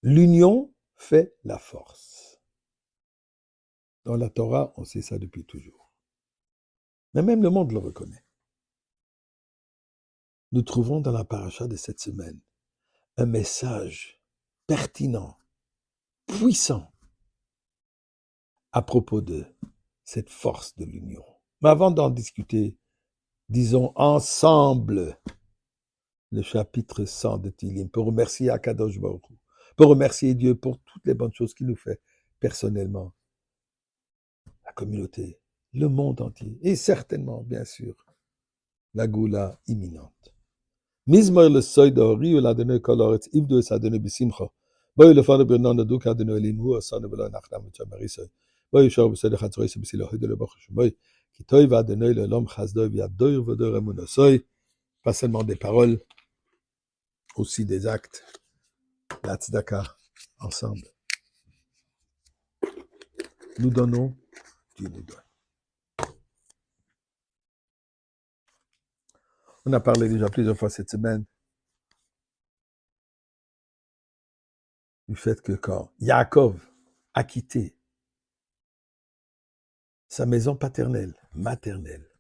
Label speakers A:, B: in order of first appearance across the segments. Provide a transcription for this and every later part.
A: L'union fait la force. Dans la Torah, on sait ça depuis toujours. Mais même le monde le reconnaît. Nous trouvons dans la paracha de cette semaine un message pertinent, puissant, à propos de cette force de l'union. Mais avant d'en discuter, disons ensemble le chapitre 100 de Tilim pour remercier Akadosh Baruch Hu, pour remercier Dieu pour toutes les bonnes choses qu'il nous fait personnellement, la communauté, le monde entier, et certainement, bien sûr, la Goula imminente. Mizmor le soy d'Ori ou l'Adonai Koloretz, Ibdo es Adonai Bisimcha, Boy le Fano Birnan de Duk Adonai Elinu, Asane Vela Nachdam Chamarisay, Boy Shor Besed Chatzroy Sebesilo Hidele Bachush, Boy, Kitoy va Adonai le Lom Chazdoy Viadoy Vodor Emunosoy, pas seulement des paroles, aussi des actes, la tzedaka, ensemble. Nous donnons, Dieu nous donne. On a parlé déjà plusieurs fois cette semaine du fait que quand Yaakov a quitté sa maison paternelle, maternelle,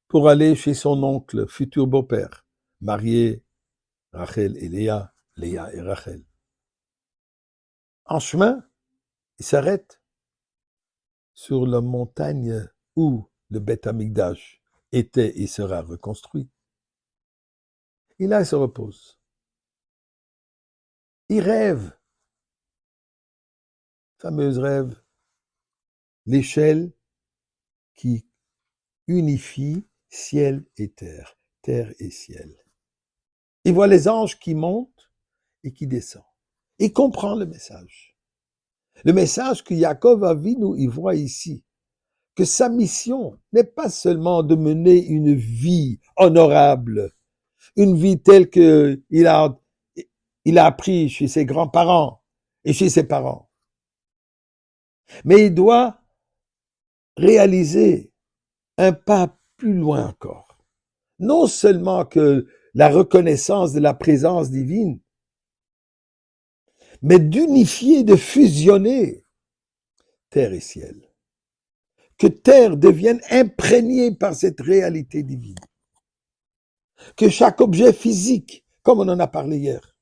A: pour aller chez son oncle, futur beau-père, marié Rachel et Léa, Léa et Rachel. En chemin, il s'arrête sur la montagne où le Beth Amikdash était et sera reconstruit. Et là, il se repose. Il rêve. Fameuse rêve. L'échelle qui unifie ciel et terre et ciel. Il voit les anges qui montent et qui descendent. Il comprend le message. Le message que Yaakov Avinu y voit ici, que sa mission n'est pas seulement de mener une vie honorable, une vie telle que il a appris chez ses grands-parents et chez ses parents. Mais il doit réaliser un pas plus loin encore. Non seulement que la reconnaissance de la présence divine, mais d'unifier, de fusionner terre et ciel. Que terre devienne imprégnée par cette réalité divine. Que chaque objet physique, comme on en a parlé hier,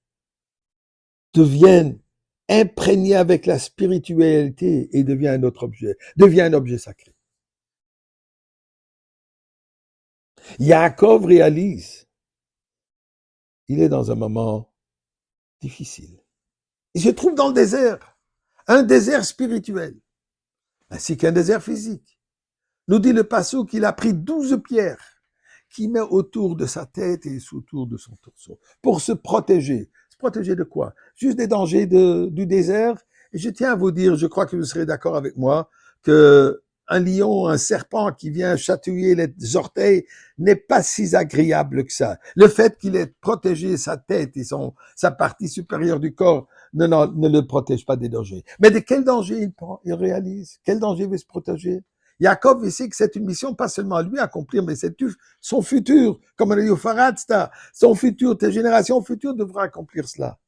A: devienne imprégné avec la spiritualité et devient un autre objet, devient un objet sacré. Yaakov réalise, il est dans un moment difficile. Il se trouve dans le désert, un désert spirituel, ainsi qu'un désert physique. Nous dit le passage qu'il a pris 12 pierres qu'il met autour de sa tête et autour de son torse pour se protéger. Se protéger de quoi? Juste des dangers du désert. Et je tiens à vous dire, je crois que vous serez d'accord avec moi, que un lion, un serpent qui vient chatouiller les orteils n'est pas si agréable que ça. Le fait qu'il ait protégé sa tête et sa partie supérieure du corps ne le protège pas des dangers. Mais de quel danger il réalise? Quel danger veut se protéger? Yaakov ici que c'est une mission pas seulement à lui accomplir, mais c'est son futur, comme on a dit au Faradsta, son futur, tes générations futures devront accomplir cela.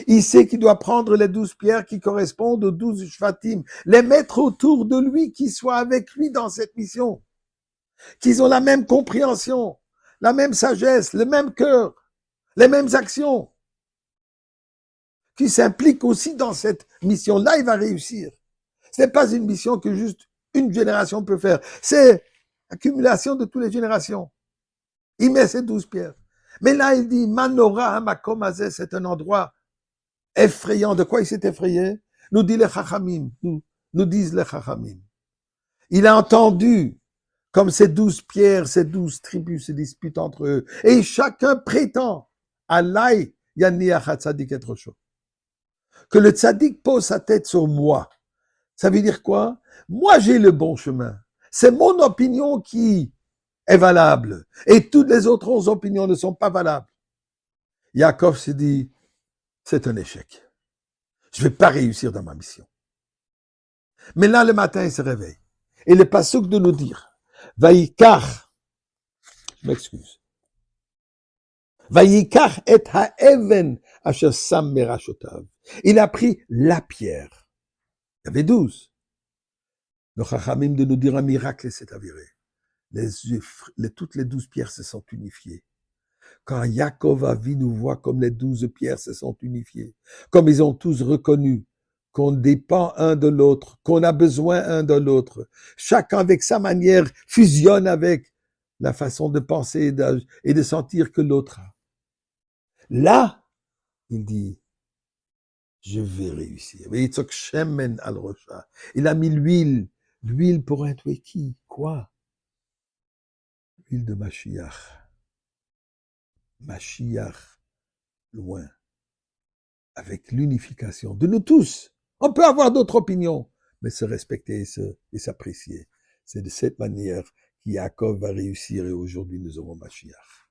A: Il sait qu'il doit prendre les 12 pierres qui correspondent aux 12 shvatim, les mettre autour de lui, qu'ils soient avec lui dans cette mission, qu'ils ont la même compréhension, la même sagesse, le même cœur, les mêmes actions, qui s'impliquent aussi dans cette mission-là, il va réussir. Ce n'est pas une mission que juste une génération peut faire. C'est l'accumulation de toutes les générations. Il met ses 12 pierres. Mais là, il dit, Manora Hamakom Hazeh, c'est un endroit effrayant. De quoi il s'est effrayé? Nous dit les Chachamim. Nous disent les Chachamim. Il a entendu comme ces 12 pierres, ces 12 tribus se disputent entre eux. Et chacun prétend, Alay Yaniach Tzadik et Rosho. Que le Tzadik pose sa tête sur moi. Ça veut dire quoi? Moi, j'ai le bon chemin. C'est mon opinion qui est valable. Et toutes les autres opinions ne sont pas valables. Yaakov se dit, c'est un échec. Je ne vais pas réussir dans ma mission. Mais là, le matin, il se réveille. Et le pasuk de nous dire, Vaïkar, je m'excuse, Vaïkar et ha'even asher sam merashotav. Il a pris la pierre. Il y avait 12. Le chachamim de nous dire un miracle s'est avéré. Toutes les 12 pierres se sont unifiées. Quand Yaakov Avinu voit comme les 12 pierres se sont unifiées, comme ils ont tous reconnu qu'on dépend un de l'autre, qu'on a besoin un de l'autre, chacun avec sa manière fusionne avec la façon de penser et de sentir que l'autre a. Là, il dit, je vais réussir. Il a mis l'huile pour un qui? Quoi? L'huile de Mashiach. Mashiach, loin, avec l'unification de nous tous. On peut avoir d'autres opinions, mais se respecter et s'apprécier. C'est de cette manière qu'Yaakov va réussir et aujourd'hui nous aurons Mashiach.